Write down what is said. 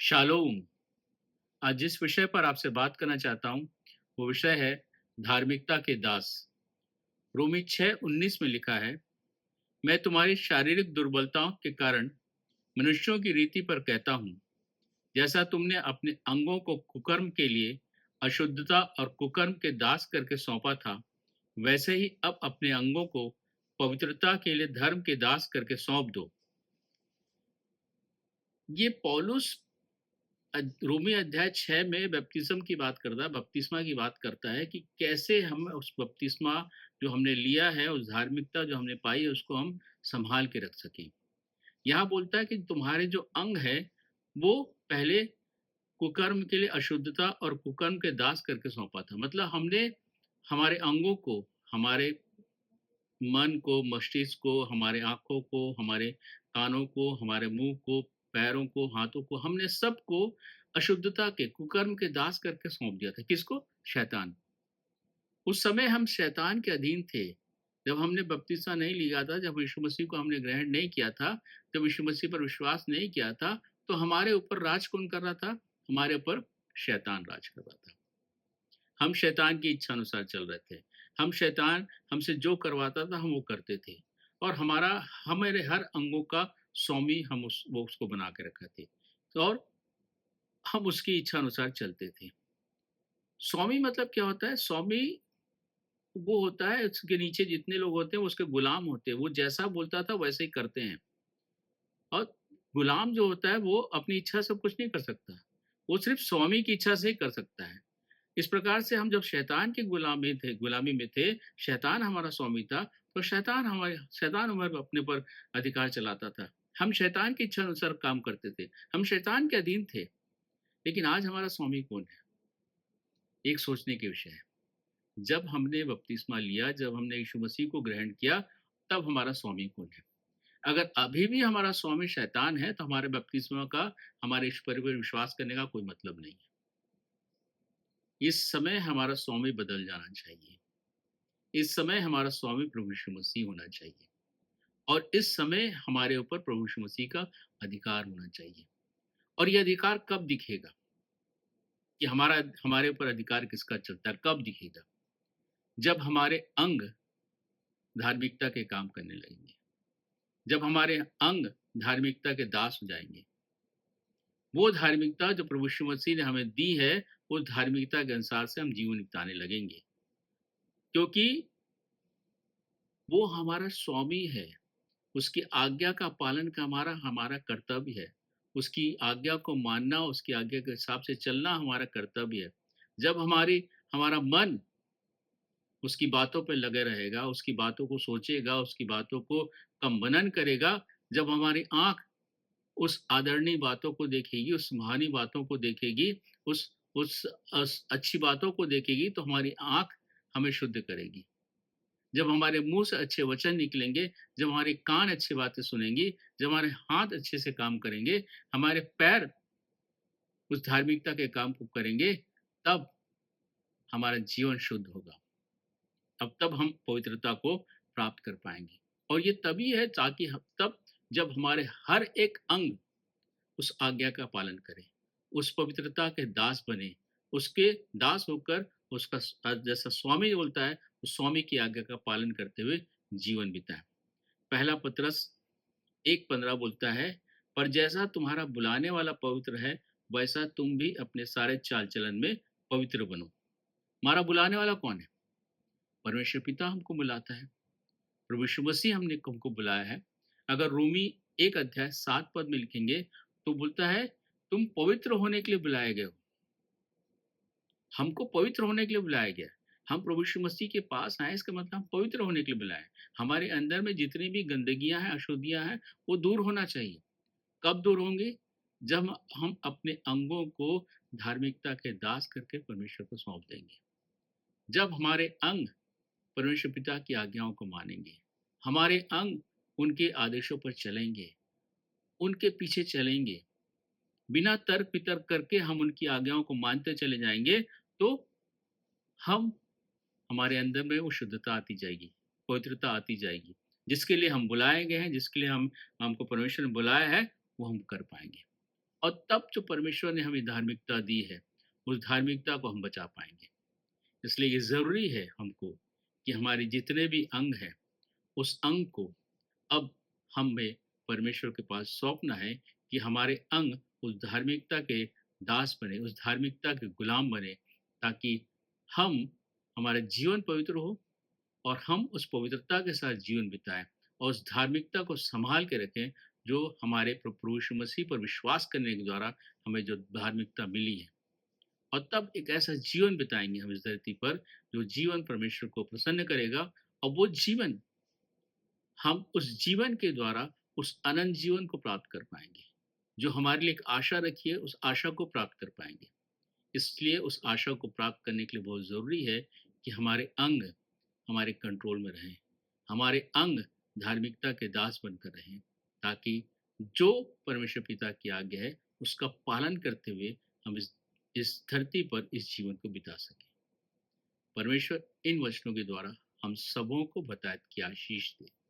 Shalom. आज जिस विषय पर आपसे बात करना चाहता हूँ, वो विषय है धार्मिकता के दास। रोमी 6:19 में लिखा है, मैं तुम्हारी शारीरिक दुर्बलताओं के कारण मनुष्यों की रीति पर कहता हूँ, जैसा तुमने अपने अंगों को कुकर्म के लिए अशुद्धता और कुकर्म के दास करके सौंपा था, वैसे ही अब अपने अंगों को पवित्रता के लिए धर्म के दास करके सौंप दो। ये पौलुस रोमी अध्याय 6 में बपतिस्म की बात करता है, बपतिस्मा की बात करता है कि कैसे हम उस बपतिस्मा जो हमने लिया है, उस धार्मिकता जो हमने पाई है, उसको हम संभाल के रख सकें। यहाँ बोलता है कि तुम्हारे जो अंग है, वो पहले कुकर्म के लिए अशुद्धता और कुकर्म के दास करके सौंपा था। मतलब हमने हमारे अंगों को, हमारे मन को, मस्तिष्क को, हमारे आँखों को, हमारे कानों को, हमारे मुँह को, पैरों को, हाथों को, हमने सबको अशुद्धता के, कुकर्म के दास करके सौंप दिया था। किसको? शैतान। उस समय हम शैतान के अधीन थे। जब हमने बपतिस्मा नहीं लिया था, जब यीशु मसीह को हमने ग्रहण नहीं किया था, जब यीशु मसीह पर विश्वास नहीं किया था, तो हमारे ऊपर राज कौन कर रहा था? हमारे ऊपर शैतान राज कर रहा था। हम शैतान की इच्छा अनुसार चल रहे थे। हम शैतान हमसे जो करवाता था हम वो करते थे, और हमारे हर अंगों का स्वामी वो उसको बना के रखा थे, और हम उसकी इच्छा अनुसार चलते थे। स्वामी मतलब क्या होता है? स्वामी वो होता है, उसके नीचे जितने लोग होते हैं वो उसके गुलाम होते हैं। वो जैसा बोलता था वैसे ही करते हैं। और गुलाम जो होता है वो अपनी इच्छा से कुछ नहीं कर सकता। वो सिर्फ स्वामी की इच्छा से ही कर सकता है। इस प्रकार से हम जब शैतान की गुलामी में थे, शैतान हमारा स्वामी था, तो शैतान हमारे अपने पर अधिकार चलाता था। हम शैतान की इच्छा अनुसार काम करते थे, हम शैतान के अधीन थे। लेकिन आज हमारा स्वामी कौन है? एक सोचने के विषय है। जब हमने बपतिस्मा लिया, जब हमने यीशु मसीह को ग्रहण किया, तब हमारा स्वामी कौन है? अगर अभी भी हमारा स्वामी शैतान है, तो हमारे बपतिस्मा का, हमारे ईश्वर पर विश्वास करने का कोई मतलब नहीं है। इस समय हमारा स्वामी बदल जाना चाहिए। इस समय हमारा स्वामी प्रभु यीशु मसीह होना चाहिए, और इस समय हमारे ऊपर प्रभु यीशु मसीह का अधिकार होना चाहिए। और ये अधिकार कब दिखेगा कि हमारे ऊपर अधिकार किसका चलता है? कब दिखेगा? जब हमारे अंग धार्मिकता के काम करने लगेंगे, जब हमारे अंग धार्मिकता के दास हो जाएंगे। वो धार्मिकता जो प्रभु यीशु मसीह ने हमें दी है, उस धार्मिकता के अनुसार से हम जीवन बिताने लगेंगे, क्योंकि वो हमारा स्वामी है। उसकी आज्ञा का पालन का हमारा हमारा कर्तव्य है। उसकी आज्ञा को मानना, उसकी आज्ञा के हिसाब से चलना हमारा कर्तव्य है। जब हमारा मन उसकी बातों पे लगे रहेगा, उसकी बातों को सोचेगा, उसकी बातों को का मनन करेगा, जब हमारी आँख उस आदरणीय बातों को देखेगी, उस महानी बातों को देखेगी, उस अच्छी बातों को देखेगी, तो हमारी आँख हमें शुद्ध करेगी। जब हमारे मुँह से अच्छे वचन निकलेंगे, जब हमारे कान अच्छी बातें सुनेंगी, जब हमारे हाथ अच्छे से काम करेंगे, हमारे पैर उस धार्मिकता के काम को करेंगे, तब हमारा जीवन शुद्ध होगा। तब हम पवित्रता को प्राप्त कर पाएँगे। और ये तभी है ताकि तब जब हमारे हर एक अंग उस आज्ञा का पालन करे, उस पवित्रता के दास बने, उसके दास होकर उसका जैसा स्वामी बोलता है, उस स्वामी की आज्ञा का पालन करते हुए जीवन बिताएं। पहला पतरस 1:15 बोलता है, पर जैसा तुम्हारा बुलाने वाला पवित्र है, वैसा तुम भी अपने सारे चाल चलन में पवित्र बनो। हमारा बुलाने वाला कौन है? परमेश्वर पिता हमको बुलाता है, प्रभु यीशु मसीह हमको बुलाया है। अगर रोमी 1:7 में लिखेंगे, तो बोलता है, तुम पवित्र होने के लिए बुलाए गए हो। हमको पवित्र होने के लिए बुलाया गया है। हम प्रभु यीशु मसीह के पास आए, इसका मतलब हम पवित्र होने के लिए बुलाए। हमारे अंदर में जितनी भी गंदगियां हैं, अशुद्धियां हैं, वो दूर होना चाहिए। कब दूर होंगे? जब हम अपने अंगों को धार्मिकता के दास करके परमेश्वर को सौंप देंगे। जब हमारे अंग परमेश्वर पिता की आज्ञाओं को मानेंगे, हमारे अंग उनके आदेशों पर चलेंगे, उनके पीछे चलेंगे, बिना तर्क वितर्क करके हम उनकी आज्ञाओं को मानते चले जाएंगे, तो हम हमारे अंदर में वो शुद्धता आती जाएगी, पवित्रता आती जाएगी। जिसके लिए हम बुलाए गए हैं, जिसके लिए हमको परमेश्वर ने बुलाया है, वो हम कर पाएंगे। और तब जो परमेश्वर ने हमें धार्मिकता दी है, उस धार्मिकता को हम बचा पाएँगे। इसलिए ये ज़रूरी है हमको कि हमारे जितने भी अंग हैं, उस अंग को अब हमें परमेश्वर के पास सौंपना है कि हमारे अंग उस धार्मिकता के दास बने, उस धार्मिकता के गुलाम बने, ताकि हम हमारा जीवन पवित्र हो और हम उस पवित्रता के साथ जीवन बिताएँ और उस धार्मिकता को सँभाल के रखें, जो हमारे प्रभु यीशु मसीह पर विश्वास करने के द्वारा हमें जो धार्मिकता मिली है। और तब एक ऐसा जीवन बिताएँगे हम इस धरती पर, जो जीवन परमेश्वर को प्रसन्न करेगा और वो जीवन हम उस जीवन के द्वारा उस अनंत जीवन को प्राप्त कर पाएँगे। जो हमारे लिए एक आशा रखी है, उस आशा को प्राप्त कर पाएँगे। इसलिए उस आशा को प्राप्त करने के लिए बहुत ज़रूरी है कि हमारे अंग हमारे कंट्रोल में रहें। हमारे अंग धार्मिकता के दास बनकर रहें, ताकि जो परमेश्वर पिता की आज्ञा है, उसका पालन करते हुए हम इस धरती पर इस जीवन को बिता सकें। परमेश्वर इन वचनों के द्वारा हम सबों को बताए कि आशीष दे।